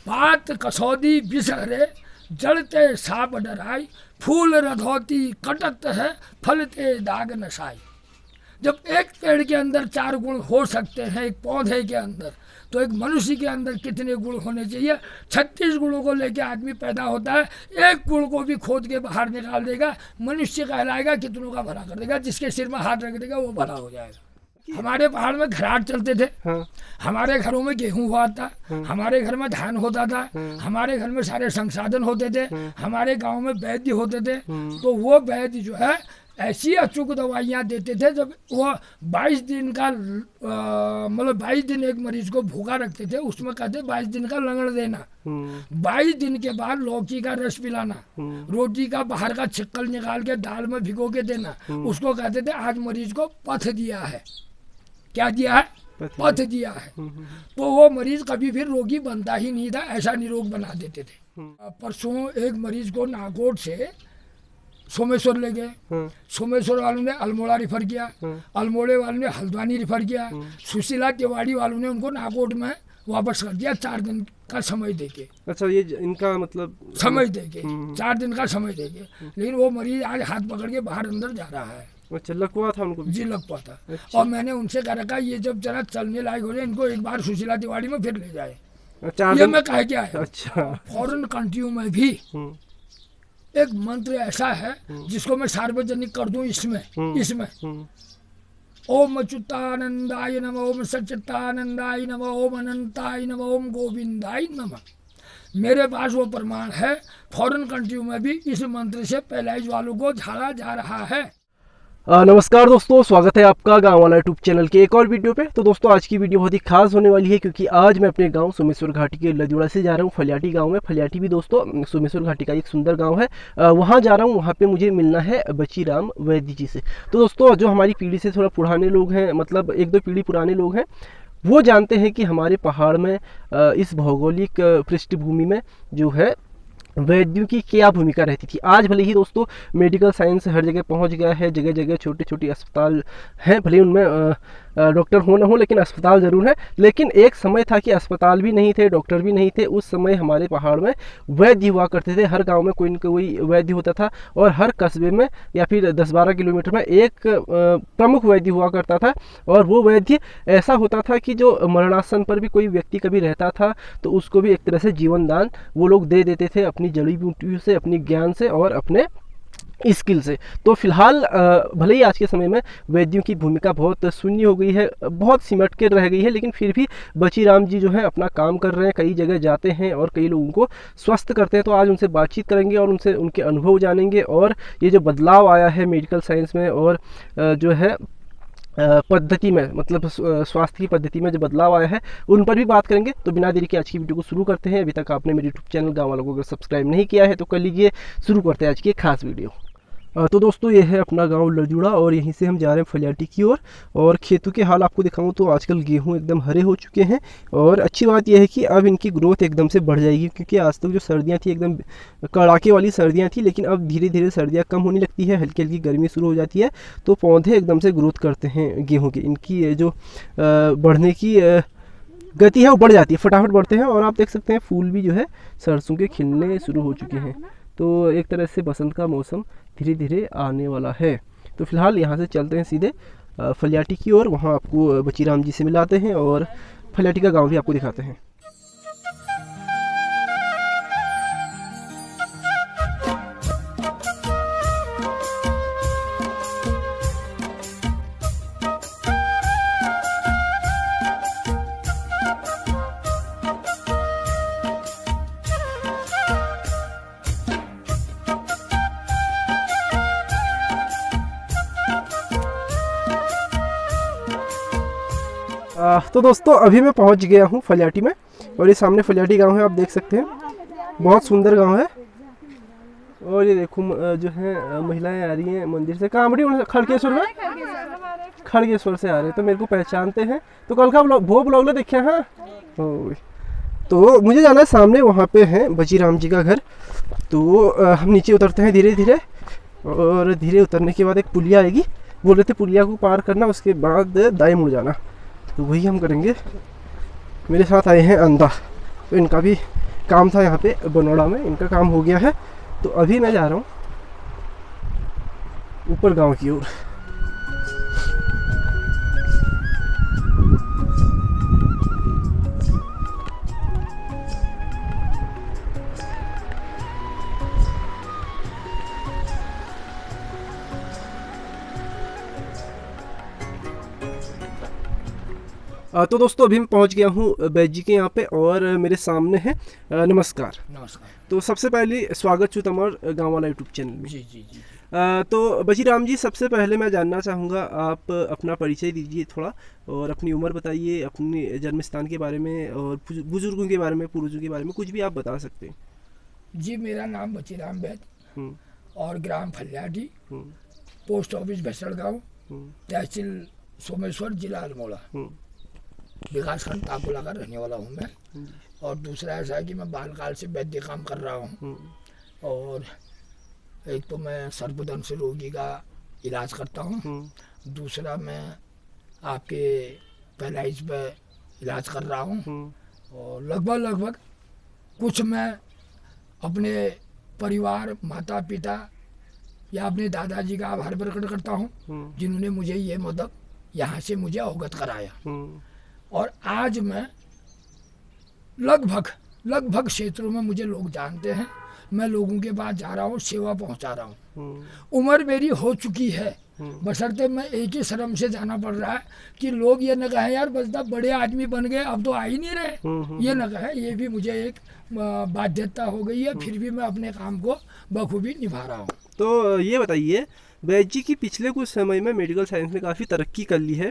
पात कसौदी बिसहरे, जड़ते साप डराई, फूल रधौती कटत है, फलते दाग नशाई। जब एक पेड़ के अंदर 4 गुण हो सकते हैं एक पौधे के अंदर, तो एक मनुष्य के अंदर कितने गुण होने चाहिए? 36 गुणों को लेकर आदमी पैदा होता है, एक गुण को भी खोद के बाहर निकाल देगा, मनुष्य कहलाएगा, कितनों का भला कर देगा। जिसके सिर में हाथ रख देगा वो भला हो जाएगा। हमारे पहाड़ में घराट चलते थे, हाँ। हमारे घरों में गेहूं हुआ था, हाँ। हमारे घर में धान होता था, हाँ। हमारे घर में सारे संसाधन होते थे, हाँ। हमारे गांव में वैद्य होते थे, हाँ। तो वो वैद्य जो है ऐसी अचूक दवाइयाँ देते थे। जब वो 22 दिन का मतलब 22 दिन एक मरीज को भूखा रखते थे, उसमें कहते 22 दिन का लंगड़ देना, 22 दिन के बाद लौकी का रस पिलाना, रोटी का बाहर का छिक्कल निकाल के दाल में भिगो के देना, उसको कहते थे आज मरीज को पथ दिया है। क्या दिया है? पथ दिया है। तो वो मरीज कभी फिर रोगी बनता ही नहीं था, ऐसा निरोग बना देते थे। परसों एक मरीज को नागौर से सोमेश्वर ले गए, सोमेश्वर वालों ने अल्मोड़ा रिफर किया, अल्मोड़े वालों ने हल्द्वानी रिफर किया, सुशीला तिवाड़ी वालों ने उनको नागौर में वापस कर दिया 4 दिन का समय देके। अच्छा, ये इनका मतलब समय देके 4 दिन का समय देके। लेकिन वो मरीज आज हाथ पकड़ के बाहर अंदर जा रहा है। अच्छा, लकवा था उनको? जी, लकवा था। अच्छा। और मैंने उनसे कह रखा ये जब जरा चलने लायक हो जाए इनको एक बार सुशीला तिवाड़ी में फिर ले जाए। ये मैं कह के आया। अच्छा। फॉरेन कंट्रियों में भी एक मंत्र ऐसा है जिसको मैं सार्वजनिक कर दूं इसमें ओम अच्युतानंदाय नमः, ओम सच्चिदानंदाय नमः, ओम अनंताय नमः, ओम गोविंदाय नमः। मेरे पास वो प्रमाण है। फॉरेन कंट्रियों में भी इस मंत्र से पैरालाइज वालों को झाड़ा जा रहा है। नमस्कार दोस्तों, स्वागत है आपका गांव वाला यूट्यूब चैनल के एक और वीडियो पे। तो दोस्तों आज की वीडियो बहुत ही खास होने वाली है क्योंकि आज मैं अपने गांव सोमेश्वर घाटी के लदुड़ा से जा रहा हूं फलियाटी गांव में। फलियाटी भी दोस्तों सोमेश्वर घाटी का एक सुंदर गांव है। वहां जा रहा हूं, वहां पे मुझे मिलना है बचीराम वैद्य जी से। तो दोस्तों जो हमारी पीढ़ी से थोड़ा पुराने लोग हैं, मतलब 1-2 पीढ़ी पुराने लोग हैं, वो जानते हैं कि हमारे पहाड़ में इस भौगोलिक पृष्ठभूमि में जो है वैद्यों की क्या भूमिका रहती थी। आज भले ही दोस्तों मेडिकल साइंस हर जगह पहुंच गया है, जगह जगह छोटे छोटे अस्पताल हैं, भले उनमें डॉक्टर हो ना हो लेकिन अस्पताल ज़रूर है। लेकिन एक समय था कि अस्पताल भी नहीं थे, डॉक्टर भी नहीं थे। उस समय हमारे पहाड़ में वैद्य हुआ करते थे। हर गांव में कोई न कोई वैद्य होता था और हर कस्बे में या फिर 10-12 किलोमीटर में एक प्रमुख वैद्य हुआ करता था। और वो वैद्य ऐसा होता था कि जो मरणासन पर भी कोई व्यक्ति कभी रहता था तो उसको भी एक तरह से जीवन दान वो लोग दे देते थे, अपनी जड़ी बूटियों से, अपनी ज्ञान से और अपने स्किल से। तो फिलहाल भले ही आज के समय में वैद्यों की भूमिका बहुत शून्य हो गई है, बहुत सिमट के रह गई है, लेकिन फिर भी बचीराम जी जो है अपना काम कर रहे हैं, कई जगह जाते हैं और कई लोगों को स्वस्थ करते हैं। तो आज उनसे बातचीत करेंगे और उनसे उनके अनुभव जानेंगे और ये जो बदलाव आया है मेडिकल साइंस में और जो है पद्धति में, मतलब स्वास्थ्य की पद्धति में जो बदलाव आया है उन पर भी बात करेंगे। तो बिना देरी के आज की वीडियो को शुरू करते हैं। अभी तक आपने मेरे यूट्यूब चैनल गाँव वालों को अगर सब्सक्राइब नहीं किया है तो कर लीजिए। शुरू करते हैं आज की एक खास वीडियो। तो दोस्तों ये है अपना गांव लजुड़ा और यहीं से हम जा रहे हैं फलियाटी की ओर। और खेतों के हाल आपको दिखाऊं तो आजकल गेहूं एकदम हरे हो चुके हैं और अच्छी बात यह है कि अब इनकी ग्रोथ एकदम से बढ़ जाएगी क्योंकि आज तक जो सर्दियां थी एकदम कड़ाके वाली सर्दियां थी, लेकिन अब धीरे धीरे सर्दियां कम होने लगती है, हल्की हल्की गर्मी शुरू हो जाती है तो पौधे एकदम से ग्रोथ करते हैं गेहूँ की। इनकी जो बढ़ने की गति है वो बढ़ जाती है, फटाफट बढ़ते हैं। और आप देख सकते हैं फूल भी जो है सरसों के खिलने शुरू हो चुके हैं। तो एक तरह से बसंत का मौसम धीरे धीरे आने वाला है। तो फिलहाल यहाँ से चलते हैं सीधे फलियाटी की ओर, वहाँ आपको बचीराम जी से मिलाते हैं और फलियाटी का गांव भी आपको दिखाते हैं। तो दोस्तों अभी मैं पहुंच गया हूं फलियाटी में और ये सामने फलियाटी गांव है, आप देख सकते हैं। बहुत सुंदर गांव है। और ये देखो जो है महिलाएं आ रही हैं मंदिर से। कहाँ बड़ी? खड़गेश्वर में, खड़गेश्वर से आ रहे हैं तो मेरे को पहचानते हैं। तो कल का वो ब्लॉग देखिए। हाँ, तो मुझे जाना है सामने, वहाँ पे है बचीराम जी का घर। तो हम नीचे उतरते हैं धीरे धीरे और धीरे उतरने के बाद एक पुलिया आएगी। बोल रहे थे पुलिया को पार करना, उसके बाद दाएं मुड़ जाना, तो वही हम करेंगे। मेरे साथ आए हैं अंधा, तो इनका भी काम था यहाँ पे बनोड़ा में, इनका काम हो गया है। तो अभी मैं जा रहा हूँ ऊपर गांव की ओर। तो दोस्तों अभी मैं पहुंच गया हूं बैद जी के यहाँ पे और मेरे सामने है नमस्कार। नमस्कार। तो सबसे पहले स्वागत छू तमार गाँव वाला यूट्यूब चैनल में। जी जी जी। तो बजीराम जी, सबसे पहले मैं जानना चाहूँगा, आप अपना परिचय दीजिए थोड़ा और अपनी उम्र बताइए, अपने जन्म स्थान के बारे में और बुजुर्गों के बारे में, पूर्वजों के बारे में कुछ भी आप बता सकते हैं। जी, मेरा नाम बचीराम बैद और ग्राम फलियाटी, पोस्ट ऑफिस भैसड़गांव, तहसील सोमेश्वर, जिला अल्मोड़ा, विकासखंड ताकुला का रहने वाला हूँ मैं। और दूसरा ऐसा है कि मैं बालकाल से वैद्य काम कर रहा हूँ और एक तो मैं सर्पदंश रोगी का इलाज करता हूँ, दूसरा मैं आपके पैरालाइज पे इलाज कर रहा हूँ और लगभग कुछ मैं अपने परिवार, माता पिता या अपने दादाजी का आभार प्रकट करता हूँ जिन्होंने मुझे ये मदद यहाँ से मुझे अवगत कराया। और आज मैं लगभग क्षेत्रों में मुझे लोग जानते हैं, मैं लोगों के पास जा रहा हूँ, सेवा पहुँचा रहा हूँ। उम्र मेरी हो चुकी है, बशर्ते मैं एक ही श्रम से जाना पड़ रहा है कि लोग ये न कहें यार बस बड़े आदमी बन गए अब तो आ ही नहीं रहे, ये न कहें। ये भी मुझे एक बाध्यता हो गई है, फिर भी मैं अपने काम को बखूबी निभा रहा हूँ। तो ये बताइए, वैद्य जी की पिछले कुछ समय में मेडिकल साइंस में काफ़ी तरक्की कर ली है।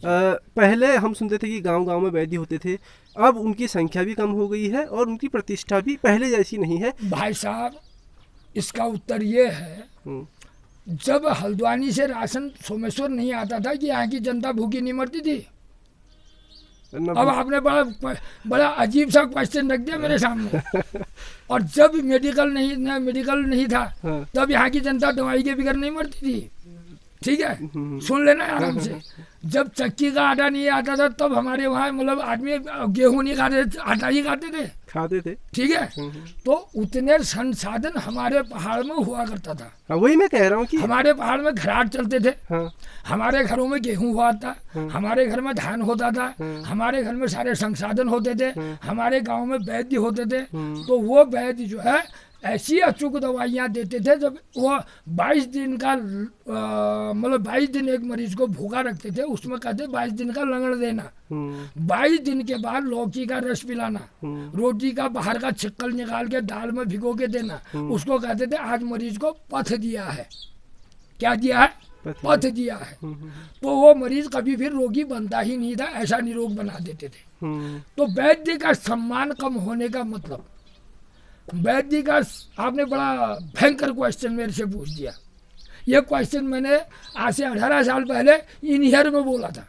पहले हम सुनते थे कि गांव-गांव में वैद्य होते थे, अब उनकी संख्या भी कम हो गई है और उनकी प्रतिष्ठा भी पहले जैसी नहीं है। भाई साहब, इसका उत्तर ये है, जब हल्द्वानी से राशन सोमेश्वर नहीं आता था कि यहाँ की जनता भूखी नहीं मरती थी। अब आपने बड़ा अजीब सा क्वेश्चन रख दिया मेरे सामने। और जब मेडिकल नहीं था तब यहाँ की जनता दवाई के बगैर नहीं मरती थी। ठीक है, सुन लेना आराम से। जब चक्की का आटा नहीं आता था तब हमारे वहाँ मतलब आदमी गेहूं नहीं खाते, आटा ही खाते थे। ठीक है, तो उतने संसाधन हमारे पहाड़ में हुआ करता था। वही मैं कह रहा हूँ कि हमारे पहाड़ में घराट चलते थे, हमारे घरों में गेहूं हुआ था, हमारे घर में धान होता था, हमारे घर में सारे संसाधन होते थे, हमारे गांव में वैद्य होते थे। तो वो वैद्य जो है ऐसी अचूक दवाइयाँ देते थे, जब वो 22 दिन का मतलब 22 दिन एक मरीज को भूखा रखते थे, उसमें कहते 22 दिन का लंगड़ देना, 22 दिन के बाद लौकी का रस पिलाना, रोटी का बाहर का छिक्कल निकाल के दाल में भिगो के देना, उसको कहते थे आज मरीज को पथ दिया है। क्या दिया है? पथ दिया है। तो वो मरीज कभी फिर रोगी बनता ही नहीं था, ऐसा निरोग बना देते थे। तो वैद्य का सम्मान कम होने का मतलब, वैद्य का, आपने बड़ा भयंकर क्वेश्चन मेरे से पूछ दिया। ये क्वेश्चन मैंने आज से 18 साल पहले इनहियर में बोला था,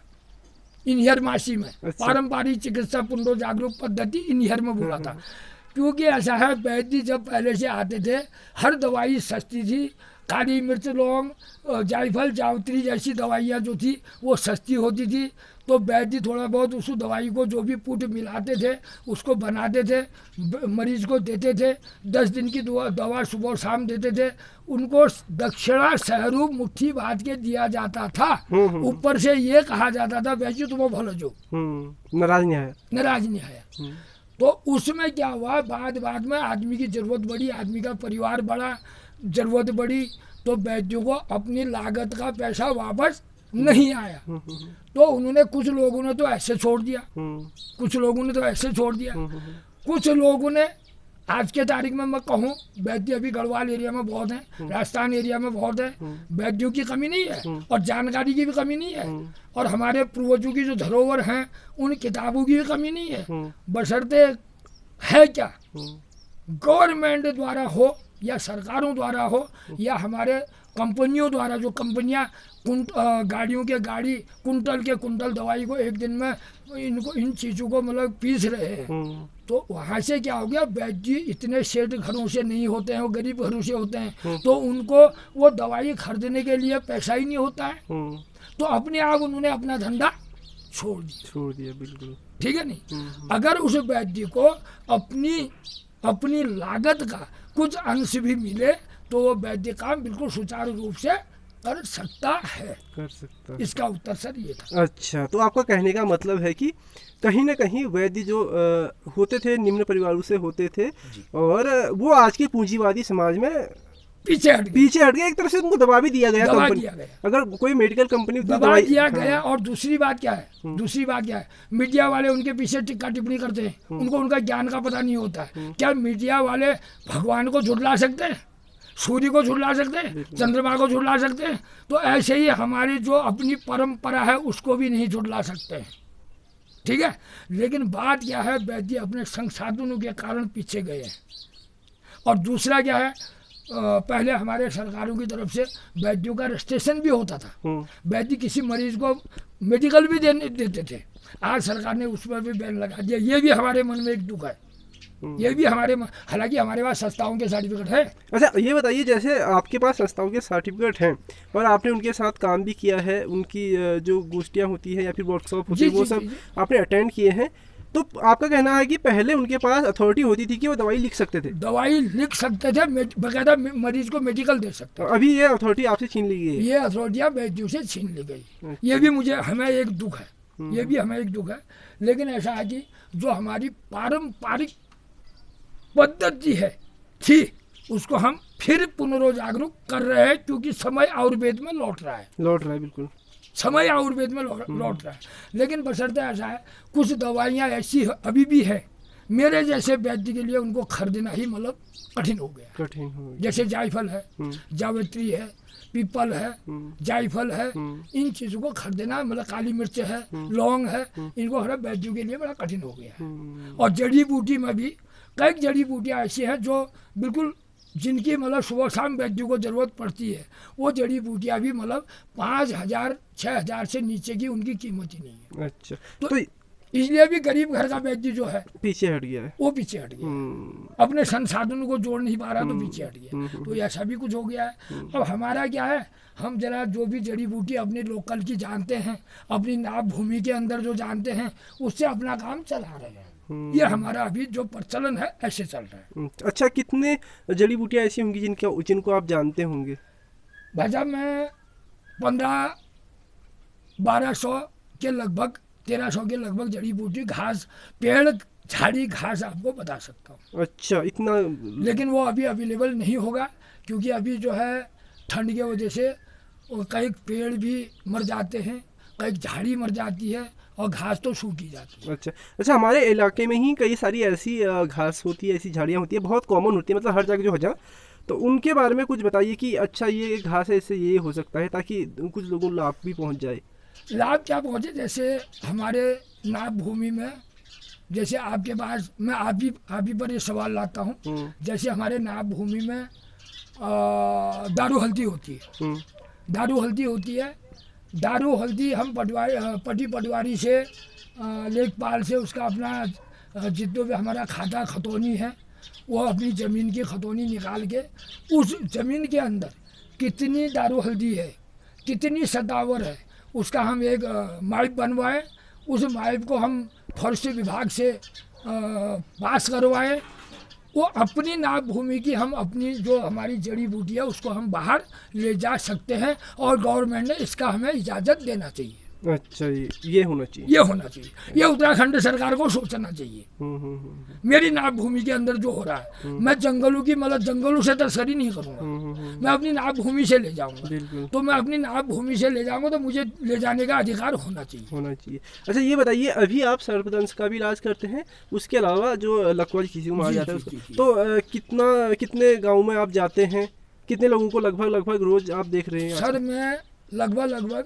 इनहियर मासी में। अच्छा। पारंपरिक चिकित्सा पुनरो जागरूक पद्धति इनहियर में बोला था। क्योंकि ऐसा है, वैद्य जब पहले से आते थे हर दवाई सस्ती थी, काली मिर्च, लौंग, जायफल, जावित्री जैसी दवाइयाँ जो थी वो सस्ती होती थी। तो वैद्य थोड़ा बहुत उस दवाई को जो भी पुट मिलाते थे उसको बनाते थे, मरीज को देते थे। 10 दिन की दवा सुबह शाम देते थे। उनको दक्षिणा सहरूप मुट्ठी बांध के दिया जाता था। ऊपर से ये कहा जाता था वैद्य तुम्हें भलो जो, नाराज नहीं आया। तो उसमें क्या हुआ, बाद में आदमी की जरूरत बढ़ी, आदमी का परिवार बढ़ा, जरूरत बढ़ी, तो वैद्यों को अपनी लागत का पैसा वापस नहीं आया। तो उन्होंने, कुछ लोगों ने तो ऐसे छोड़ दिया, कुछ लोगों ने आज के तारीख में मैं कहूँ, वैद्य अभी गढ़वाल एरिया में बहुत हैं, राजस्थान एरिया में बहुत है, वैद्यों की कमी नहीं है और जानकारी की भी कमी नहीं है, और हमारे पूर्वजों की जो धरोहर हैं उन किताबों की भी कमी नहीं है। बशर्ते है क्या, गवर्नमेंट द्वारा हो या सरकारों द्वारा हो या हमारे कंपनियों द्वारा, जो कंपनियां गाड़ियों के गाड़ी कुंटल के कुंटल दवाई को एक दिन में इन चीज़ों को मतलब पीस रहे हैं। तो वहाँ से क्या हो गया, वैद्य इतने सेठ घरों से नहीं होते हैं, वो गरीब घरों से होते हैं, तो उनको वो दवाई खरीदने के लिए पैसा ही नहीं होता है। तो अपने आप उन्होंने अपना धंधा छोड़ दिया। बिल्कुल ठीक है नहीं। अगर उस वैद्य को अपनी अपनी लागत का कुछ अंश भी मिले तो वो वैद्य काम बिल्कुल सुचारू रूप से कर सकता है। कर सकता है। इसका उत्तर सर ये था। अच्छा, तो आपका कहने का मतलब है कि कहीं ना कहीं वैद्य जो होते थे निम्न परिवारों से होते थे और वो आज के पूंजीवादी समाज में पीछे हट गए, एक तरह से उनको दबा भी दिया गया। कंपनी अगर कोई मेडिकल कंपनी दबा दिया गया। और दूसरी बात क्या है, मीडिया वाले उनके पीछे टिक्का टिप्पणी करते हैं, उनको उनका ज्ञान का पता नहीं होता है। क्या मीडिया वाले भगवान को झुठला सकते हैं, सूर्य को झुठला सकते हैं, चंद्रमा को झुठला सकते हैं? तो ऐसे ही हमारी जो अपनी परंपरा है उसको भी नहीं झुठला सकते हैं, ठीक है। लेकिन बात क्या है, वैद्य अपने संसाधनों के कारण पीछे गए हैं। और दूसरा क्या है, पहले हमारे सरकारों की तरफ से वैद्यों का रजिस्ट्रेशन भी होता था। वैद्य किसी मरीज को मेडिकल भी देते थे। आज सरकार ने उस पर भी बैन लगा दिया। ये भी हमारे मन में एक दुख है। ये भी हालांकि हमारे पास संस्थाओं के सर्टिफिकेट है। अच्छा, ये बताइए, जैसे आपके पास संस्थाओं के सर्टिफिकेट हैं और आपने उनके साथ काम भी किया है, उनकी जो गोष्ठियाँ होती है या फिर वर्कशॉप होती है वो सब आपने अटेंड किए हैं, तो आपका कहना है कि पहले उनके पास अथॉरिटी होती थी कि वो दवाई लिख सकते थे? दवाई लिख सकते थे, बकायदा मरीज को मेडिकल दे सकते थे। अभी ये अथॉरिटी आपसे छीन ली गई है? ये अथॉरिटियाँ वैद्यों से छीन ली गई। ये भी हमें एक दुख है, ये भी हमें एक दुख है। लेकिन ऐसा है कि जो हमारी पारंपरिक पद्धति है थी उसको हम फिर पुनर्जागरूक कर रहे हैं, क्योंकि समय आयुर्वेद में लौट रहा है बिल्कुल समय आयुर्वेद में लौट रहा है। लेकिन बशर्ते ऐसा है, कुछ दवाइयाँ ऐसी अभी भी है मेरे जैसे वैद्य के लिए उनको खरीदना ही मतलब कठिन हो गया। जैसे जायफल है, जावित्री है, पीपल है, जायफल है, इन चीज़ों को खरीदना मतलब काली मिर्च है, लौंग है, इनको हर वैद्यों के लिए बड़ा कठिन हो गया है। और जड़ी बूटी में भी कई जड़ी बूटियाँ ऐसी हैं जो बिल्कुल जिनकी मतलब सुबह शाम वैद्यों को ज़रूरत पड़ती है, वो जड़ी बूटियाँ भी मतलब 5,000 6,000 से नीचे की उनकी कीमत ही नहीं है। अच्छा, तो इसलिए भी गरीब घर का वैद्य जो है पीछे हट गया है, वो पीछे हट गया, अपने संसाधनों को जोड़ नहीं पा रहा तो पीछे हट गया। तो ऐसा भी कुछ हो गया है। अब हमारा क्या है, हम जरा जो भी जड़ी बूटी अपनी लोकल की जानते हैं, अपनी नाभ भूमि के अंदर जो जानते हैं, उससे अपना काम चला रहे हैं। ये हमारा अभी जो प्रचलन है ऐसे चल रहा है। अच्छा, कितने जड़ी बूटियाँ ऐसी होंगी जिनको आप जानते होंगे? भाई साहब, मैं 1200 के लगभग 1300 के लगभग जड़ी बूटी घास, पेड़, झाड़ी, घास आपको बता सकता हूँ। अच्छा, इतना? लेकिन वो अभी अवेलेबल नहीं होगा, क्योंकि अभी जो है ठंड की वजह से कई पेड़ भी मर जाते हैं, कई झाड़ी मर जाती है और घास तो सूखी जाती है। अच्छा, हमारे इलाके में ही कई सारी ऐसी घास होती है, ऐसी झाड़ियाँ होती है, बहुत कॉमन होती है, मतलब हर जगह जो हो जाए, तो उनके बारे में कुछ बताइए कि अच्छा ये घास है, इससे ये हो सकता है, ताकि कुछ लोगों को लाभ भी पहुंच जाए। लाभ क्या पहुंचे? जैसे हमारे नाभ भूमि में, जैसे आपके पास मैं आप ही पर ये सवाल लाता हूँ, जैसे हमारे नाभ भूमि में दारू हल्दी होती है, दारू हल्दी हम पटवारी से, लेखपाल से उसका अपना जितना भी हमारा खाता खतौनी है, वो अपनी ज़मीन की खतौनी निकाल के उस ज़मीन के अंदर कितनी दारू हल्दी है, कितनी सतावर है, उसका हम एक माइप बनवाएं। उस माइप को हम फॉरेस्ट्री विभाग से पास करवाएं। वो अपनी नाभ भूमि की हम अपनी जो हमारी जड़ी बूटी है उसको हम बाहर ले जा सकते हैं, और गवर्नमेंट ने इसका हमें इजाज़त देना चाहिए। अच्छा, ये होना चाहिए, ये उत्तराखंड सरकार को सोचना चाहिए। मेरी नाभ भूमि के अंदर जो हो रहा है, मैं जंगलों से तस्करी नहीं करूँगा, मैं अपनी नाभ भूमि से ले जाऊँगा। तो मैं अपनी नाभ भूमि से ले जाऊँगा तो मुझे ले जाने का अधिकार होना चाहिए। अच्छा, ये बताइए, अभी आप सर्पदंश का भी इलाज करते हैं, उसके अलावा जो लकवा किसी को मारा जाता है उसका, तो कितने गाँव में आप जाते हैं, कितने लोगों को लगभग रोज आप देख रहे हैं? सर, मैं लगभग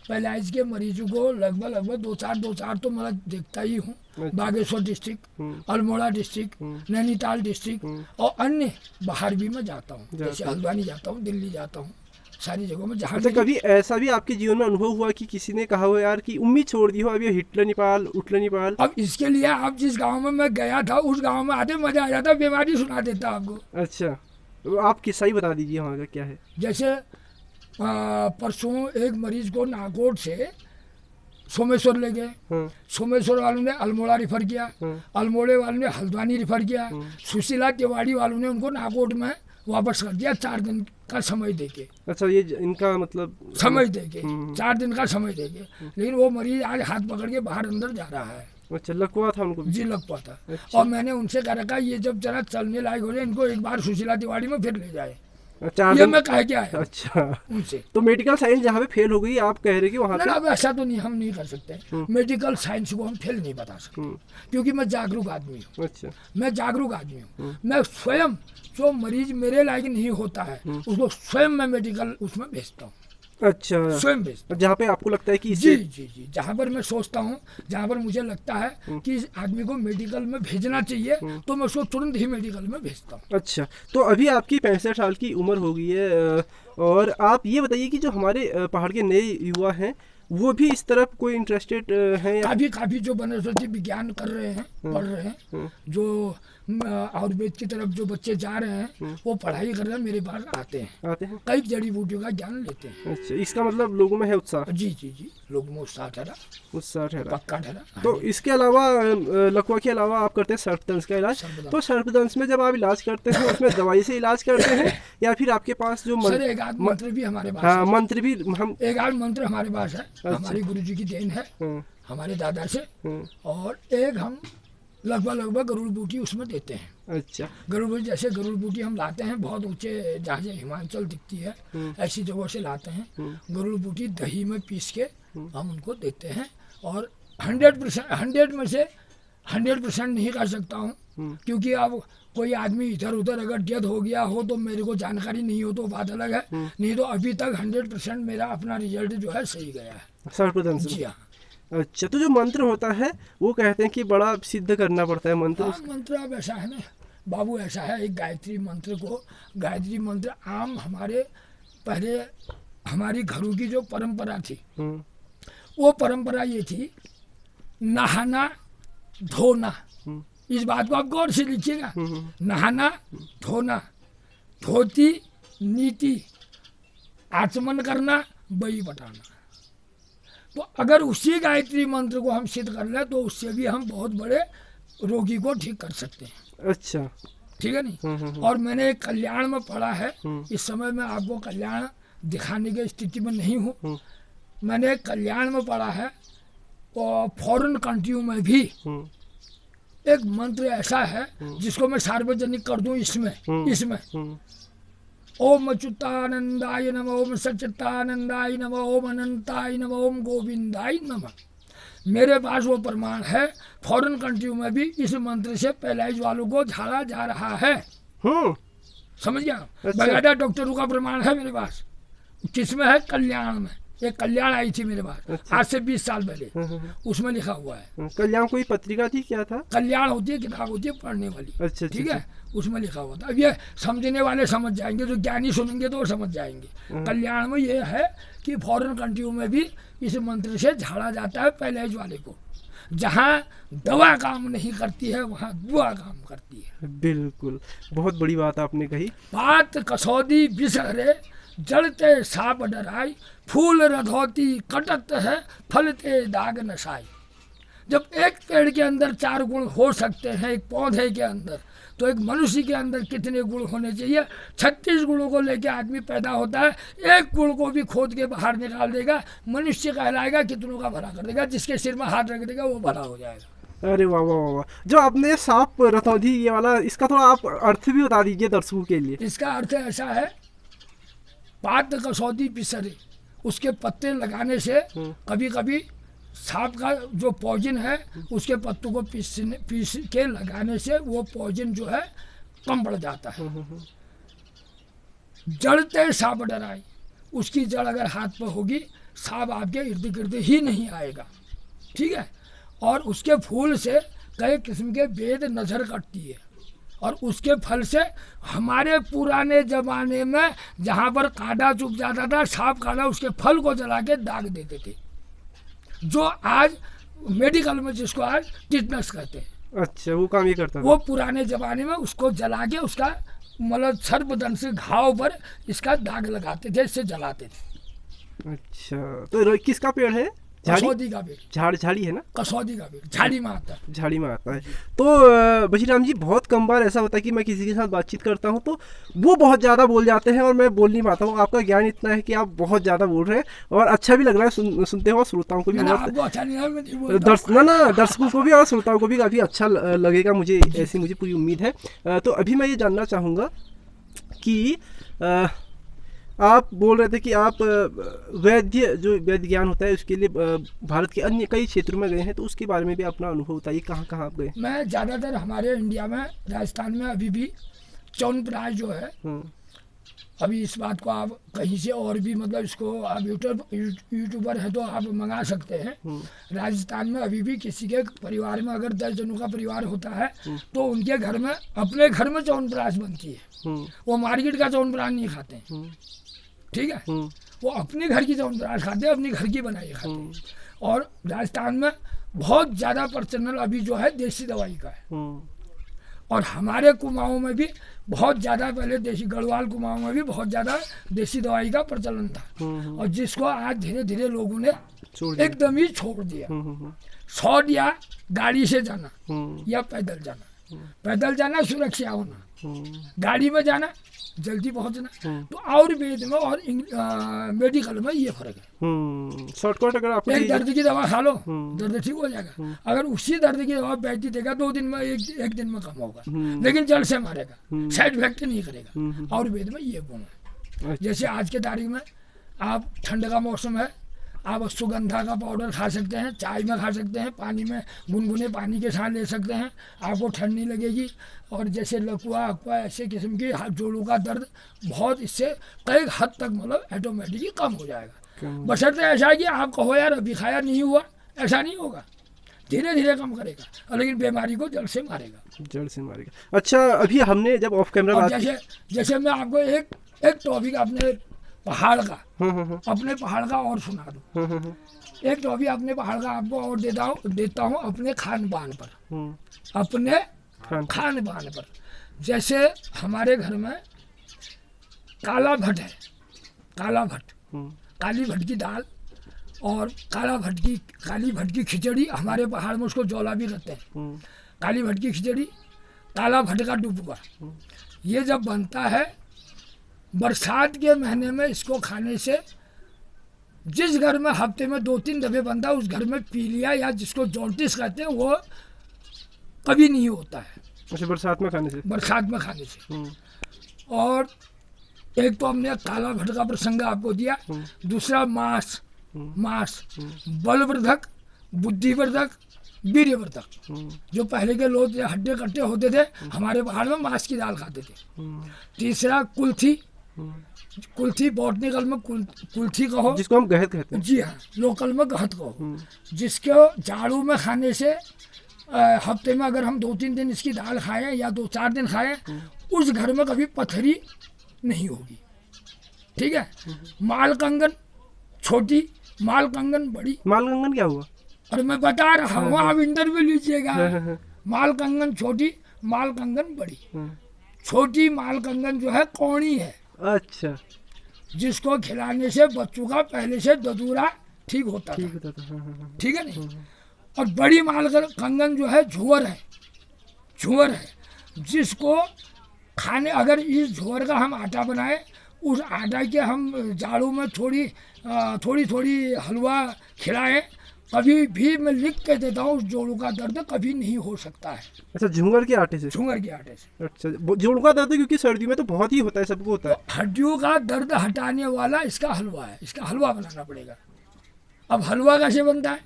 पैलाइज के मरीजों को लगभग 2-4 तो मैं देखता ही हूँ। Bageshwar district, Almora district, Nainital district और अन्य बाहर भी मैं जाता हूँ, जैसे हल्द्वानी जाता हूँ, दिल्ली जाता हूँ, सारी जगहों में जहाँ। अच्छा, कभी ऐसा भी आपके जीवन में अनुभव हुआ कि किसी ने कहा हो यार कि उम्मीद छोड़ दी हो, अब ये उठले नेपाल? अब इसके लिए आप जिस गाँव में मैं गया था उस गाँव में आते मजा आ जाता, बीमारी सुना देता आपको। अच्छा, तो आप किस्सा ही बता दीजिए वहाँ का क्या है। जैसे परसों एक मरीज को नागौर से सोमेश्वर ले गए, हाँ, सोमेश्वर वालों ने अल्मोड़ा रिफर किया, अल्मोड़े वालों ने हल्द्वानी रिफर किया, सुशीला तिवारी वालों ने उनको नागौर में वापस कर दिया 4 दिन का समय देके। अच्छा, ये इनका मतलब समय देके 4 दिन का समय देके, लेकिन वो मरीज आज हाथ पकड़ के बाहर अंदर जा रहा है। अच्छा, लकवा था उनको? जी लग था। अच्छा। और मैंने उनसे कह रखा ये जब जरा चलने लायक हो जाए इनको एक बार सुशीला तिवारी में फिर ले जाए, 4 ये दिन? मैं कह के आया अच्छा, उनसे। तो मेडिकल साइंस जहाँ पे फेल हो गई, आप कह रहे कि वहाँ ना पे? अब ऐसा तो नहीं, हम नहीं कर सकते। मेडिकल साइंस को हम फेल नहीं बता सकते, क्योंकि मैं जागरूक आदमी हूँ। अच्छा, मैं जागरूक आदमी हूँ। मैं स्वयं जो मरीज मेरे लायक नहीं होता है उसको स्वयं मैं मेडिकल उसमें भेजता हूँ, अच्छा, स्वयं भेजता जहाँ पे आपको लगता है कि हूँ। इससे... जी जी जी, जहाँ पर मैं सोचता हूँ, जहाँ पर मुझे लगता है कि इस आदमी को मेडिकल में भेजना चाहिए, तो मैं उसको तुरंत ही मेडिकल में भेजता हूँ। अच्छा, तो अभी आपकी 65 साल की उम्र हो गई है, और आप ये बताइए कि जो हमारे पहाड़ के नए युवा हैं वो भी इस तरफ कोई इंटरेस्टेड हैं या... काफी जो वनस्पति विज्ञान कर रहे हैं, पढ़ रहे हैं, जो आयुर्वेद की तरफ जो बच्चे जा रहे हैं वो पढ़ाई कर रहे हैं, मेरे पास आते हैं, कई जड़ी बूटियों का ज्ञान लेते हैं। अच्छा, इसका मतलब लोगों में है उत्साह? जी जी जी, लोगों में उत्साह ठहरा, पक्का ठहरा। तो इसके अलावा लकवा के अलावा आप करते हैं सर्पदंश का इलाज। तो सर्पदंश में जब आप इलाज करते हैं उसमें दवाई से इलाज करते हैं या फिर आपके पास जो सर एक आध मंत्र भी हमारे पास हाँ, है। मंत्र भी हम... एक आध मंत्र हमारे पास है, हमारे गुरुजी की देन है, हमारे दादा से। और एक हम लगभग गरुड़ बूटी उसमें देते हैं। अच्छा, गरुड़ बूटी, जैसे गरुड़ बूटी हम लाते हैं बहुत ऊंचे, जहाँ से हिमाचल दिखती है ऐसी जगहों से लाते हैं। गरुड़ बूटी दही में पीस के हम उनको देते हैं, और 100% में से 100% नहीं कर सकता हूँ, क्योंकि अब कोई आदमी इधर उधर अगर डेथ हो गया हो तो मेरे को जानकारी नहीं हो तो बात अलग है, नहीं तो अभी तक 100% मेरा अपना रिजल्ट जो है सही गया है सर्पदंश। जी हाँ। अच्छा, तो जो मंत्र होता है वो कहते हैं कि बड़ा सिद्ध करना पड़ता है मंत्र। हाँ, मंत्र अब ऐसा है ना बाबू, ऐसा है एक गायत्री मंत्र आम हमारे पहले हमारी घरों की जो परंपरा थी वो परंपरा ये थी, नहाना धोना। इस बात को आप गौर से लिखिएगा, नहाना धोना, धोती नीति, आचमन करना, बई बटाना। तो अगर उसी गायत्री मंत्र को हम सिद्ध कर लें तो उससे भी हम बहुत बड़े रोगी को ठीक कर सकते हैं। अच्छा, ठीक है नहीं। और मैंने एक कल्याण में पढ़ा है, इस समय मैं आपको कल्याण दिखाने की स्थिति में नहीं हूँ, मैंने एक कल्याण में पढ़ा है, और फॉरेन कंट्रियों में भी एक मंत्र ऐसा है जिसको मैं सार्वजनिक कर दूं इसमें ओम अच्युतानंदाय नमः, ओम सच्चिदानंदाय नमः, ओम अनंताय नमः, ओम गोविंदाय नमः। मेरे पास वो प्रमाण है, फॉरेन कंट्रियों में भी इस मंत्र से पैरालाइज वालों को झाड़ा जा रहा है। समझ गया? अच्छा। बकायदा डॉक्टरों का प्रमाण है मेरे पास। किसमें है? कल्याण में। एक कल्याण आई थी मेरे पास। अच्छा। आज से 20 साल पहले, उसमें लिखा हुआ है। कल्याण कोई पत्रिका थी, क्या था? कल्याण होती है, किताब होती है पढ़ने वाली। अच्छा, ठीक है, उसमें लिखा हुआ था। अब ये समझने वाले समझ जाएंगे, जो ज्ञानी सुनेंगे तो वो समझ जाएंगे। कल्याण में ये है कि फॉरेन कंट्रियों में भी इस मंत्र से झाड़ा जाता है पैरालाइज वाले को। जहाँ दवा काम नहीं करती है वहाँ दुआ काम करती है। बिल्कुल, बहुत बड़ी बात आपने कही। पात कसौदी बिसहरे, जड़ते साप डराई, फूल रधौती कटत है, फलते दाग नशाई। जब एक पेड़ के अंदर 4 गुण हो सकते हैं एक पौधे के अंदर, तो एक मनुष्य के अंदर कितने गुण होने चाहिए? 36 गुणों को लेकर आदमी पैदा होता है। एक गुण को भी खोद के बाहर निकाल देगा, मनुष्य कहलाएगा, कितनों का भला कर देगा। जिसके सिर में हाथ रख देगा वो भला हो जाएगा। अरे वाह वाह वाह! जो आपने ये सांप रथौधी ये वाला, इसका थोड़ा आप अर्थ भी बता दीजिए दर्शकों के लिए। इसका अर्थ ऐसा है, पात कसौदी बिसरे, उसके पत्ते लगाने से कभी कभी सांप का जो पॉइजन है उसके पत्तों को पीस के लगाने से वो पॉइजन जो है कम बढ़ जाता है। जड़ते सांप डराई, उसकी जड़ अगर हाथ पर होगी सांप आपके इर्द गिर्द ही नहीं आएगा। ठीक है। और उसके फूल से कई किस्म के वेद नजर कटती है, और उसके फल से हमारे पुराने जमाने में जहाँ पर कांटा चुभ जाता था, सांप काटा उसके फल को जला के दाग देते थे, जो आज मेडिकल में जिसको आज टिटनस कहते हैं। अच्छा, वो काम ये करता था। वो पुराने जमाने में उसको जला के उसका मतलब सर्पदंश घाव पर इसका दाग लगाते थे, इससे जलाते थे। अच्छा, तो किसका पेड़ है? कसौदी का पेड़, झाड़ी है ना, कसौदी का पेड़ झाड़ी में आता है। झाड़ी में आता है। तो बशीराम जी, बहुत कम बार ऐसा होता है कि मैं किसी के साथ बातचीत करता हूँ तो वो बहुत ज़्यादा बोल जाते हैं और मैं बोल नहीं पाता हूँ। आपका ज्ञान इतना है कि आप बहुत ज़्यादा बोल रहे हैं और अच्छा भी लग रहा है सुनते हो, श्रोताओं को भी आपको अच्छा नहीं लगा, मैं नहीं बोलता ना दर्शकों को भी और श्रोताओं को भी काफ़ी अच्छा लगेगा, मुझे ऐसी मुझे पूरी उम्मीद है। तो अभी मैं ये जानना चाहूँगा कि आप बोल रहे थे कि आप वैद्य ज्ञान होता है उसके लिए भारत के अन्य कई क्षेत्रों में गए हैं, तो उसके बारे में भी अपना अनुभव बताइए, कहाँ कहाँ आप गए? मैं ज़्यादातर हमारे इंडिया में, राजस्थान में अभी भी च्यवनप्राश जो है, अभी इस बात को आप कहीं से और भी मतलब इसको आप यूट्यूबर है तो आप मंगा सकते हैं। राजस्थान में अभी भी किसी के परिवार में अगर 10 जनों का परिवार होता है तो उनके घर में, अपने घर में च्यवनप्राश बनती है। वो मार्केट का च्यवनप्राश नहीं खाते हैं, ठीक है, वो अपने घर की च्यवनप्राश खाते हैं, अपनी घर की बनाई खाते हैं। और राजस्थान में बहुत ज़्यादा प्रचलन अभी जो है देसी दवाई का है, और हमारे कुमाऊं में भी बहुत ज़्यादा, पहले देसी गढ़वाल कुमाऊं में भी बहुत ज़्यादा देसी दवाई का प्रचलन था, और जिसको आज धीरे धीरे लोगों ने एकदम ही छोड़ दिया। शॉर्ट या गाड़ी से जाना या पैदल जाना, पैदल जाना सुरक्षा होना, गाड़ी में जाना जल्दी पहुंचना, तो आयुर्वेद में और मेडिकल में ये फर्क है। शॉर्टकट, अगर आप एक दर्द की दवा खा लो दर्द ठीक हो जाएगा, अगर उसी दर्द की दवा वैद्य देगा 2 दिन में, एक दिन में कम होगा, लेकिन जड़ से मारेगा, साइड इफेक्ट नहीं करेगा। आयुर्वेद में ये गुण है। जैसे आज के तारीख में आप, ठंड का मौसम है, आप सुगंधा का पाउडर खा सकते हैं, चाय में खा सकते हैं, पानी में गुनगुने पानी के साथ ले सकते हैं, आपको ठंड नहीं लगेगी। और जैसे लकवा अकवा ऐसे किस्म के जोड़ों का दर्द बहुत इससे कई हद तक मतलब ऑटोमेटिकली कम हो जाएगा। बशर्ते ऐसा है कि आप कहो यार अभी खाया नहीं हुआ, ऐसा नहीं होगा, धीरे धीरे कम करेगा, लेकिन बीमारी को जड़ से मारेगा। अच्छा, अभी हमने जब ऑफ कैमरा जैसे मैं आपको एक टॉपिक अपने पहाड़ का, अपने पहाड़ का और सुना दूं, एक टॉपिक अपने पहाड़ का आपको और देता हूँ अपने खान पान पर, अपने खान पान पर। जैसे हमारे घर में काला भट्ट है, काला भट्ट, काली भट्ट की दाल और काली भट्ट की खिचड़ी, हमारे पहाड़ में उसको जौला भी कहते हैं। काली भट्ट की खिचड़ी, काला भट्ट का डुबका, ये जब बनता है बरसात के महीने में, इसको खाने से जिस घर में हफ्ते में 2-3 दफे बनता है उस घर में पीलिया या जिसको जॉन्टिस कहते हैं वो कभी नहीं होता है। अच्छा, बरसात में खाने से। और एक तो हमने काला भट्ट का प्रसंग आपको दिया, दूसरा मांस, बलवर्धक, बुद्धिवर्धक, वीर्यवर्धक। जो पहले के लोग हड्डे कट्टे होते थे हमारे पहाड़ में मांस की दाल खाते थे। तीसरा कुल्थी बॉटनिकल में कुल्थी कहो, जिसको हम गहत कहते हैं। जी हाँ, लोकल में गहत कहो, जिसको झाड़ू में खाने से हफ्ते में अगर हम 2-3 दिन इसकी दाल खाएं या 2-4 दिन खाएं, उस घर में कभी पथरी नहीं होगी, ठीक है। मालकंगन छोटी, मालकंगन बड़ी। मालकंगन क्या हुआ? अरे मैं बता रहा हूँ, आप इंटरव्यू लीजिएगा। मालकंगन छोटी, मालकंगन बड़ी। छोटी मालकंगन जो है कौड़ी है, अच्छा, जिसको खिलाने से बच्चों का पहले से ददूरा ठीक होता था, ठीक है नहीं। और बड़ी मालकंगन जो है झुअर है, जिसको खाने, अगर इस झुअर का हम आटा बनाए, उस आटा के हम जाड़ों में थोड़ी हलवा खिलाएं, कभी भी मैं लिख के देता हूँ उस जोड़ों का दर्द कभी नहीं हो सकता है। अच्छा, झुंगर के आटे से? अच्छा, जोड़ों का दर्द क्योंकि सर्दी में तो बहुत ही होता है, सबको होता है। तो हड्डियों का दर्द हटाने वाला इसका हलवा है, इसका हलवा बनाना पड़ेगा। अब हलवा कैसे बनता है?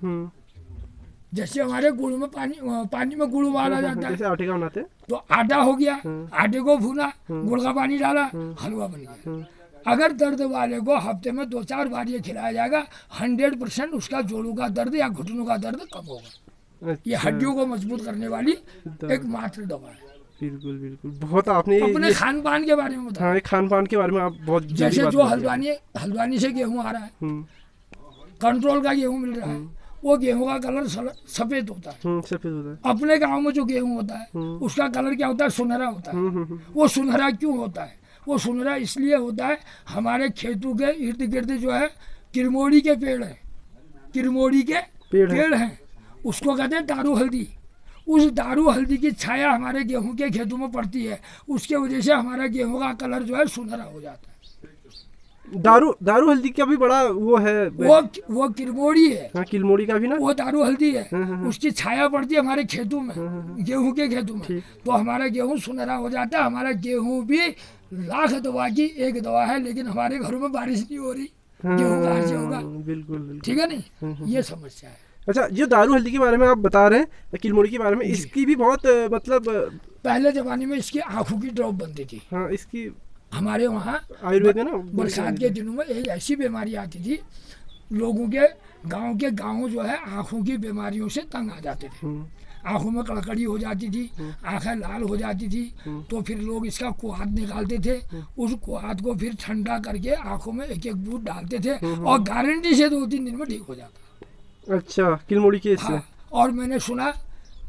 जैसे हमारे गुड़ में पानी में गुड़ उबाला जाता है, जैसे आटे का बनाते हैं, तो आटा हो गया, आटे को भूना, गुड़ का पानी डाला, हलवा बन गया। अगर दर्द वाले को हफ्ते में 2-4 बार ये खिलाया जाएगा, 100% उसका जोड़ों का दर्द या घुटनों का दर्द कम होगा। ये हड्डियों को मजबूत करने वाली एक मात्र दवा है। बिल्कुल, बहुत आपने अपने खान पान के बारे में बताया। हाँ, खान पान के बारे में आप बहुत, जैसे जो हल्द्वानी से गेहूँ आ रहा है, कंट्रोल का गेहूँ मिल रहा है, वो गेहूं का कलर सफेद होता है। अपने गांव में जो गेहूं होता है उसका कलर क्या होता है? सुनहरा होता है। वो सुनहरा क्यों होता है? वो सुनहरा इसलिए होता है, हमारे खेतों के इर्द गिर्द जो है किरमोड़ी के पेड़ हैं, किरमोड़ी के पेड़ हैं, उसको कहते हैं दारू हल्दी। उस दारू हल्दी की छाया हमारे गेहूं के खेतों में पड़ती है, उसके वजह से हमारा गेहूं का कलर जो है सुनहरा हो जाता है। दारू हल्दी का भी बड़ा वो है, वो किरमोड़ी है। हाँ, किलमोड़ी का भी ना, वो दारू हल्दी है। उसकी छाया पड़ती है हमारे खेतों में, गेहूं के खेतों में, तो हमारा गेहूं सुनहरा हो जाता है। हमारा गेहूं भी लाख दवा की एक दवा है, लेकिन हमारे घरों में बारिश नहीं हो रही, गेहूं कहाँ से होगा? बिल्कुल, ठीक है नहीं, ये समस्या है। अच्छा, जो दारू हल्दी के बारे में आप बता रहे हैं, किलमोड़ी के बारे में, इसकी भी बहुत मतलब पहले जमाने में इसकी आंखों की ड्रॉप बनती थी। हाँ, इसकी हमारे वहाँ आयुर्वेद में ना, बरसात के दिनों में एक ऐसी बीमारी आती थी, लोगों के गाँव जो है आंखों की बीमारियों से तंग आ जाते थे। आंखों में कड़कड़ी हो जाती थी, आंखें लाल हो जाती थी, तो फिर लोग इसका कुहाद निकालते थे। उस कुहाद को फिर ठंडा करके आंखों में एक एक बूंद डालते थे, और गारंटी से 2-3 दिन में ठीक हो जाता। अच्छा, किलमोड़ी के इससे। हाँ, और मैंने सुना,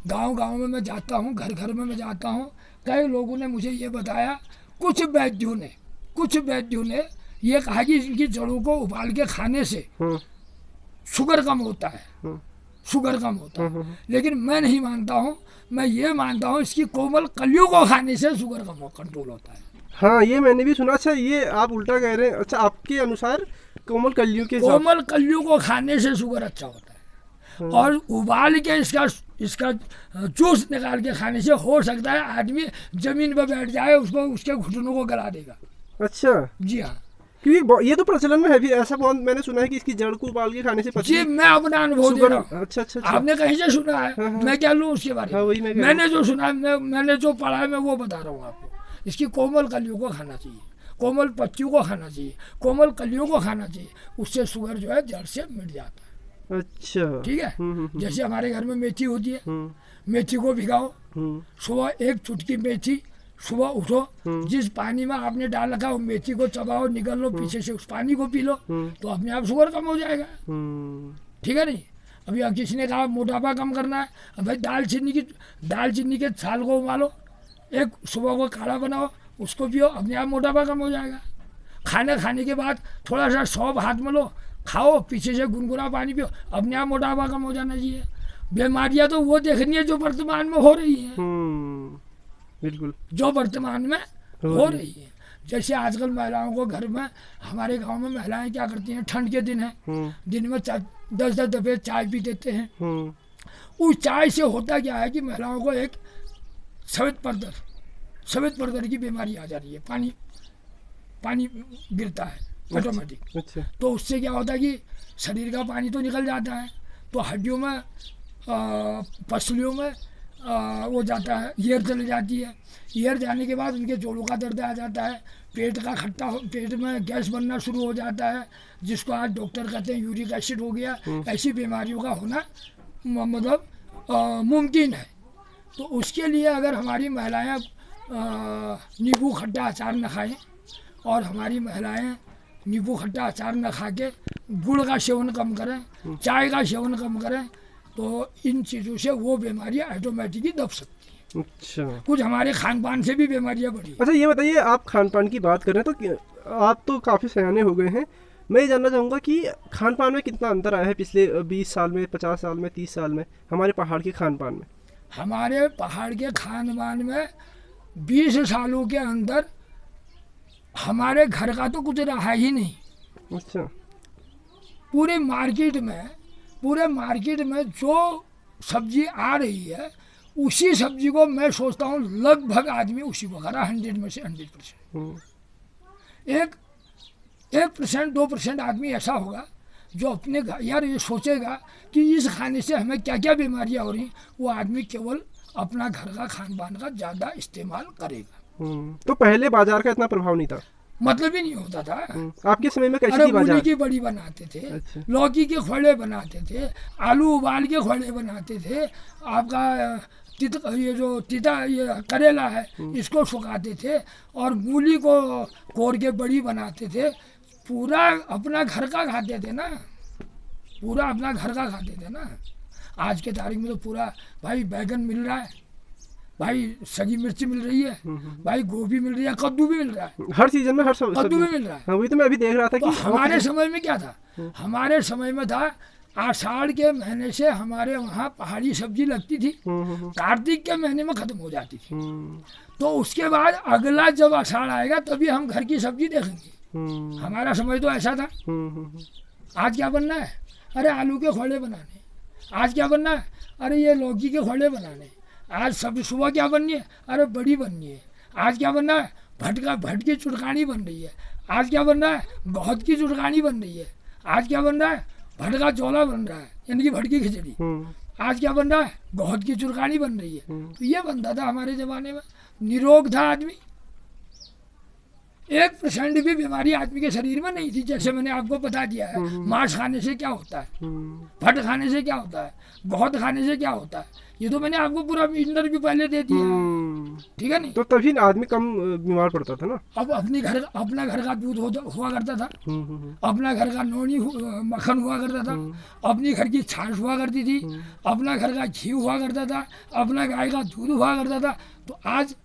गांव में मैं जाता हूँ, घर में मैं जाता हूँ, कई लोगों ने मुझे ये बताया, कुछ वैद्यों ने ये कहा कि इनकी जड़ों को उबाल के खाने से शुगर कम होता है, लेकिन मैं नहीं मानता हूँ। मैं ये मानता हूँ इसकी कोमल कलियों को खाने से शुगर कम कंट्रोल होता है। हाँ, ये मैंने भी सुना। अच्छा, ये आप उल्टा कह रहे हैं। अच्छा, आपके अनुसार कोमल कलियों को खाने से शुगर अच्छा होता है, और उबाल के इसका जूस निकाल के खाने से हो सकता है आदमी जमीन पर बैठ जाए, उसके घुटनों को गला देगा। अच्छा, जी हाँ, क्योंकि ये तो प्रचलन में है भी, ऐसा बहुत मैंने सुना है कि इसकी जड़ को उबाल के खाने से जी, मैं अपना अनुभव दे रहा हूँ। अच्छा, आपने कहीं से सुना है? मैं क्या लूँ उसके बारे में? मैंने जो सुना है, मैंने जो पढ़ा है, मैं वो बता रहा हूँ आपको। इसकी कोमल कलियों को खाना चाहिए, कोमल पत्तियों को खाना चाहिए, कोमल कलियों को खाना चाहिए, उससे शुगर जो है जड़ से मिट जाता है। अच्छा, ठीक है। जैसे हमारे घर में मेथी होती है, मेथी को भिगाओ, सुबह 1 चुटकी मेथी, सुबह उठो, जिस पानी में आपने डाल रखा वो मेथी को चबाओ, निकल लो, पीछे से उस पानी को पी लो, तो अपने आप शुगर कम हो जाएगा। ठीक है नहीं? अभी अब किसी ने कहा मोटापा कम करना है, अब भाई दालचीनी के छाल को उबालो, एक सुबह को काढ़ा बनाओ, उसको पियो, अपने आप मोटापा कम हो जाएगा। खाने के बाद थोड़ा सा सौंफ हाथ में लो, खाओ, पीछे से गुनगुना पानी पियो, अपने आप मोटापा कम हो जाना चाहिए। बीमारियां तो वो देखनी है जो वर्तमान में हो रही है। बिल्कुल, जो वर्तमान में हो रही है। जैसे आजकल महिलाओं को घर में, हमारे गांव में महिलाएं क्या करती हैं, ठंड के दिन है, दिन में 10-10 दफे चाय पी देते हैं। उस चाय से होता क्या है कि महिलाओं को एक सफेद परदर की बीमारी आ जा रही है, पानी गिरता है ऑटोमेटिक। अच्छा। तो उससे क्या होता है कि शरीर का पानी तो निकल जाता है, तो हड्डियों में, पसलियों में वो जाता है, ईयर चली जाती है। ईयर जाने के बाद उनके जोड़ों का दर्द आ जाता है, पेट में गैस बनना शुरू हो जाता है, जिसको आज डॉक्टर कहते हैं यूरिक एसिड हो गया। ऐसी बीमारियों का होना मतलब मुमकिन है। तो उसके लिए अगर हमारी महिलाएं नींबू खट्टा अचार न खाएं, और हमारी महिलाएं नींबू खट्टा अचार न खा के गुड़ का सेवन कम करें, चाय का सेवन कम करें, तो इन चीज़ों से वो बीमारियां ऑटोमेटिकली दब सकती हैं। अच्छा, कुछ हमारे खान पान से भी बीमारियां बढ़ी। अच्छा, ये बताइए, आप खान पान की बात कर रहे हैं, तो आप तो काफ़ी सयाने हो गए हैं, मैं ये जानना चाहूँगा कि खान पान में कितना अंतर आया है पिछले 20 साल में, 50 साल में, 30 साल में, हमारे पहाड़ के खान पान में? हमारे पहाड़ के खान पान में 20 सालों के अंदर हमारे घर का तो कुछ रहा ही नहीं। अच्छा। पूरे मार्केट में जो सब्जी आ रही है, उसी सब्जी को मैं सोचता हूँ लगभग आदमी उसी को खा रहा, 100 में से 100%। 1% 2% आदमी ऐसा होगा जो अपने यार ये सोचेगा कि इस खाने से हमें क्या क्या बीमारियां हो रही, वो आदमी केवल अपना घर का खान पान का ज़्यादा इस्तेमाल करेगा। तो पहले बाजार का इतना प्रभाव नहीं था, मतलब ही नहीं होता था। आपके समय में कैसी थी बाजार? मूली की बड़ी बनाते थे। अच्छा। लौकी के खोले बनाते थे, आलू उबाल के खोले बनाते थे, आपका ये करेला है, इसको सुखाते थे, और मूली को कोर के बड़ी बनाते थे। पूरा अपना घर का खाते थे ना, आज के तारीख में तो पूरा भाई बैगन मिल रहा है, भाई सगी मिर्ची मिल रही है, भाई गोभी मिल रही है, कद्दू भी मिल रहा है, हर सीजन में कद्दू भी मिल रहा है। हाँ, वही तो मैं अभी देख रहा था कि हमारे समय में क्या था, हमारे समय में था आषाढ़ के महीने से हमारे वहाँ पहाड़ी सब्जी लगती थी, कार्तिक के महीने में ख़त्म हो जाती थी। तो उसके बाद अगला जब आषाढ़ आएगा तभी हम घर की सब्जी देखेंगे। हमारा समय तो ऐसा था। आज क्या बनना है? अरे आलू के खोले बनाने। आज क्या बनना है? अरे ये लौकी के खोले बनाने। आज सब सुबह क्या बननी है? अरे बड़ी बननी है। आज क्या बनना है? भट की चुटकानी बन रही है। आज क्या बन रहा है? बहुत की चुटकानी बन रही है। आज क्या बन रहा है? भट का चोला बन रहा है, यानी कि भट की खिचड़ी। आज क्या बन रहा है? बहुत की चुटकानी बन रही है। तो ये बनता था हमारे ज़माने में। निरोग था आदमी, 1% भी बीमारी आदमी के शरीर में नहीं थी। जैसे मैंने आपको बता दिया है, मांस खाने से क्या होता है, भट खाने से क्या होता है, बहुत खाने से क्या होता है, ये तो मैंने आपको पूरा इंटरव्यू पहले दे दिया। ठीक है नहीं? तो तभी आदमी कम बीमार पड़ता था ना। अब अपना घर का दूध हुआ करता था, अपना घर का नोनी मक्खन हुआ करता था, अपनी घर की छाछ हुआ करती थी, अपना घर का घी हुआ करता था, अपना गाय का दूध हुआ करता था। तो आज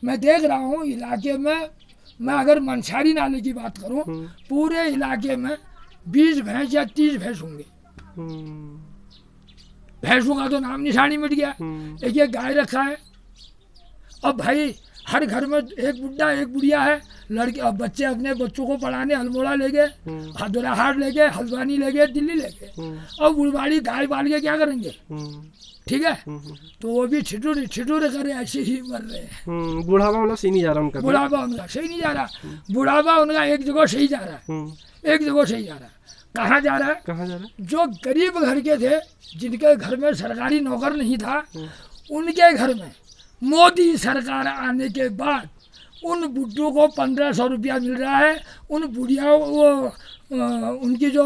मैं देख रहा हूँ इलाके में, मैं अगर मंसारी नाले की बात करूं, पूरे इलाके में 20 भैंस या 30 भैंस होंगे। भैंसों का तो नाम निशानी मिट गया। एक गाय रखा है। अब भाई हर घर में एक बुढ़ा एक बुढ़िया है। लड़के अब बच्चे अपने बच्चों को पढ़ाने अल्मोड़ा ले गए, हदुराहाट ले गए, हल्द्वानी ले गए, दिल्ली ले गए। अब बुढ़वाड़ी गाय पाल के क्या करेंगे? ठीक है, तो वो भी छिटूर करे ऐसे ही मर रहे हैं। बुढ़ापा मतलब सही नहीं जा रहा उनका। बुढ़ापा उनका सही नहीं जा रहा। बुढ़ापा उनका एक जगह सही जा रहा है, एक जगह सही जा रहा है। कहाँ जा रहा है? कहाँ जा रहा है? जो गरीब घर के थे, जिनके घर में सरकारी नौकर नहीं था, उनके घर में मोदी सरकार आने के बाद उन बुढ़ों को 1500 रुपया मिल रहा है। उन बुढ़िया उनकी जो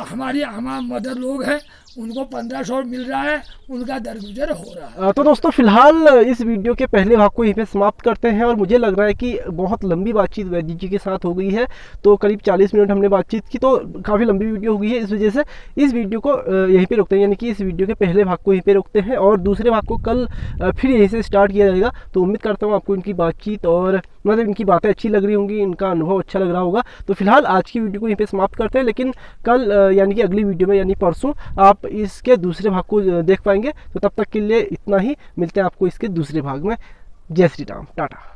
हमारे मदर लोग हैं उनको 1500 मिल रहा है। उनका दरगुजर हो रहा है। तो दोस्तों फिलहाल इस वीडियो के पहले भाग को यहीं पे समाप्त करते हैं। और मुझे लग रहा है कि बहुत लंबी बातचीत वैद्य जी के साथ हो गई है। तो करीब 40 मिनट हमने बातचीत की, तो काफ़ी लंबी वीडियो हो गई है। इस वजह से इस वीडियो को यहीं पे रोकते हैं, यानी कि इस वीडियो के पहले भाग को यहीं पे रोकते हैं और दूसरे भाग को कल फिर यहीं से स्टार्ट किया जाएगा। तो उम्मीद करता हूँ आपको इनकी बातचीत और मतलब इनकी बातें अच्छी लग रही होंगी, इनका अनुभव अच्छा लग रहा होगा। तो फिलहाल आज की वीडियो को यहीं पे समाप्त करते हैं, लेकिन कल यानी कि अगली वीडियो में यानी परसों आप इसके दूसरे भाग को देख पाएंगे। तो तब तक के लिए इतना ही, मिलते हैं आपको इसके दूसरे भाग में। जय श्री राम, टाटा।